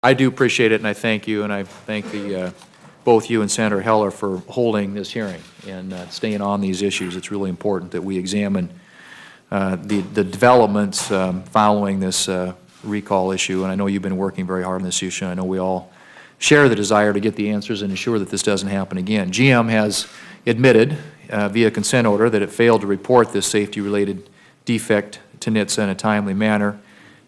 I do appreciate it, and I thank you, and I thank both you and Senator Heller for holding this hearing and staying on these issues. It's really important that we examine the developments following this recall issue, and I know you've been working very hard on this issue. I know we all share the desire to get the answers and ensure that this doesn't happen again. GM has admitted via consent order that it failed to report this safety-related defect to NHTSA in a timely manner,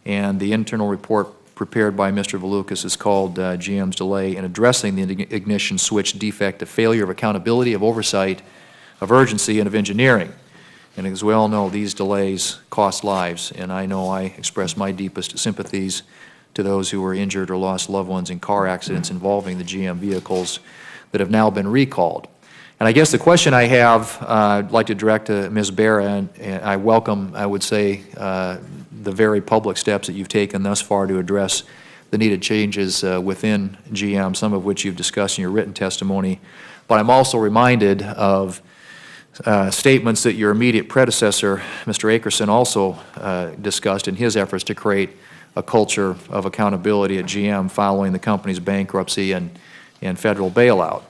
and the internal report prepared by Mr. Valukas is called GM's delay in addressing the ignition switch defect a failure of accountability, of oversight, of urgency, and of engineering. And as we all know, these delays cost lives, and I know I express my deepest sympathies to those who were injured or lost loved ones in car accidents involving the GM vehicles that have now been recalled. And I guess the question I have, I'd like to direct to Ms. Barra, and I welcome, I would say, the very public steps that you've taken thus far to address the needed changes within GM, some of which you've discussed in your written testimony. But I'm also reminded of statements that your immediate predecessor, Mr. Akerson, also discussed in his efforts to create a culture of accountability at GM following the company's bankruptcy and federal bailout.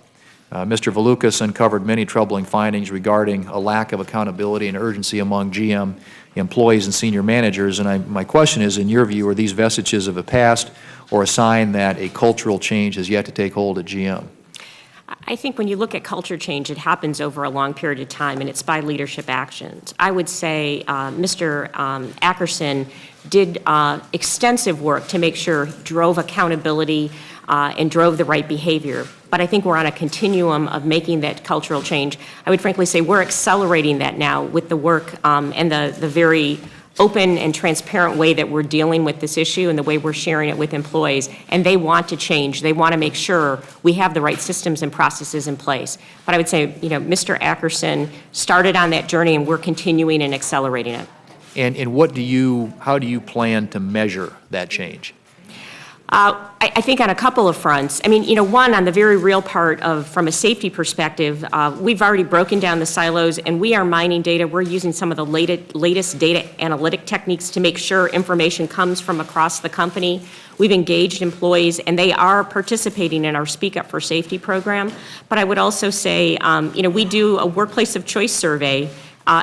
Mr. Valukas uncovered many troubling findings regarding a lack of accountability and urgency among GM employees and senior managers, and my question is, in your view, are these vestiges of the past or a sign that a cultural change has yet to take hold at GM? I think when you look at culture change, it happens over a long period of time, and it's by leadership actions. I would say Mr. Akerson did extensive work to make sure he drove accountability and drove the right behavior. But I think we're on a continuum of making that cultural change. I would frankly say we're accelerating that now with the work and the very open and transparent way that we're dealing with this issue and the way we're sharing it with employees. And they want to change. They want to make sure we have the right systems and processes in place. But I would say, you know, Mr. Akerson started on that journey, and we're continuing and accelerating it. And how do you plan to measure that change? I think on a couple of fronts. I mean, you know, one, on the very real part of, from a safety perspective, we've already broken down the silos, and we are mining data. We're using some of the latest data analytic techniques to make sure information comes from across the company. We've engaged employees, and they are participating in our Speak Up for Safety program. But I would also say, you know, we do a workplace of choice survey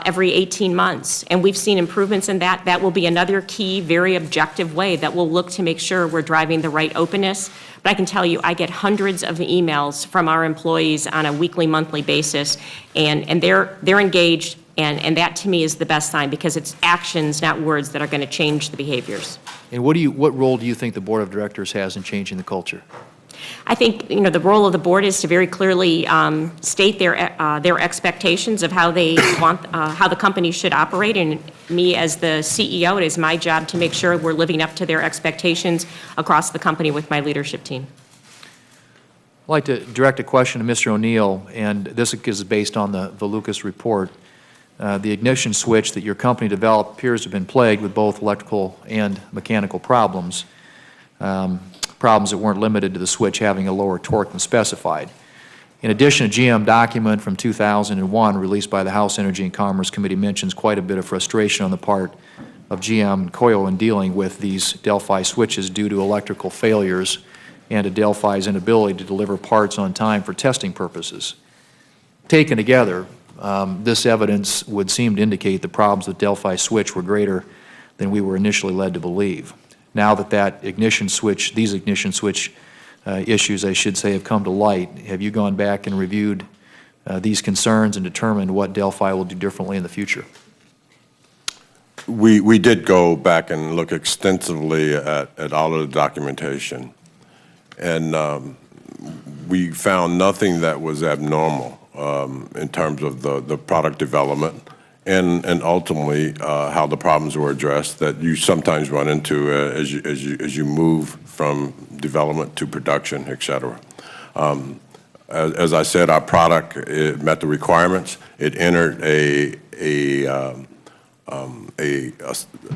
every 18 months, and we've seen improvements in that. That will be another key, very objective way that we'll look to make sure we're driving the right openness. But I can tell you, I get hundreds of emails from our employees on a weekly, monthly basis, and they're engaged, and that to me is the best sign, because it's actions, not words, that are going to change the behaviors. And what role do you think the Board of Directors has in changing the culture? I think, you know, the role of the board is to very clearly state their expectations of how they want, how the company should operate. And me as the CEO, it is my job to make sure we're living up to their expectations across the company with my leadership team. I'd like to direct a question to Mr. O'Neill, and this is based on the Valukas report. The ignition switch that your company developed appears to have been plagued with both electrical and mechanical problems. Problems that weren't limited to the switch having a lower torque than specified. In addition, a GM document from 2001 released by the House Energy and Commerce Committee mentions quite a bit of frustration on the part of GM and COYO in dealing with these Delphi switches due to electrical failures and to Delphi's inability to deliver parts on time for testing purposes. Taken together, this evidence would seem to indicate the problems with Delphi switch were greater than we were initially led to believe. Now that these ignition switch issues, I should say, have come to light, have you gone back and reviewed these concerns and determined what Delphi will do differently in the future? We did go back and look extensively at all of the documentation, and we found nothing that was abnormal in terms of the product development. And ultimately, how the problems were addressed that you sometimes run into as you move from development to production, et cetera. As I said, our product, it met the requirements. It entered a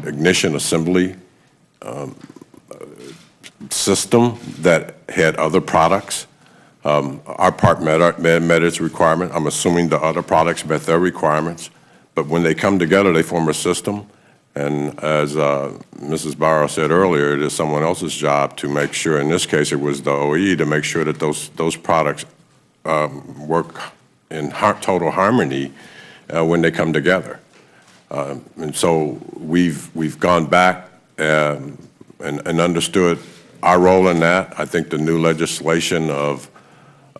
ignition assembly system that had other products. Our part met its requirement. I'm assuming the other products met their requirements. But when they come together, they form a system, And as Mrs. Barrow said earlier, it is someone else's job to make sure, in this case it was the OE, to make sure that those products work in total harmony when they come together. And so we've gone back and understood our role in that. I think the new legislation of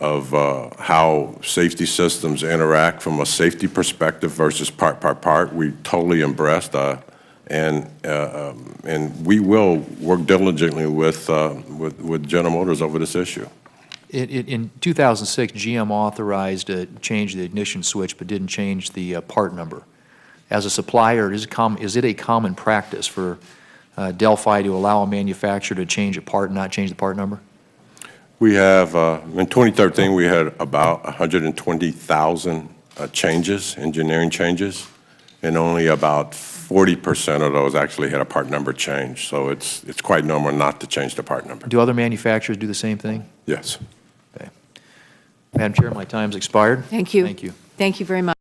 how safety systems interact from a safety perspective versus part, we totally embraced. And we will work diligently with General Motors over this issue. In 2006, GM authorized a change the ignition switch, but didn't change the part number. As a supplier, is it a common practice for Delphi to allow a manufacturer to change a part and not change the part number? We have, in 2013, we had about 120,000 changes, engineering changes, and only about 40% of those actually had a part number change. So it's quite normal not to change the part number. Do other manufacturers do the same thing? Yes. Okay. Madam Chair, my time's expired. Thank you. Thank you. Thank you very much.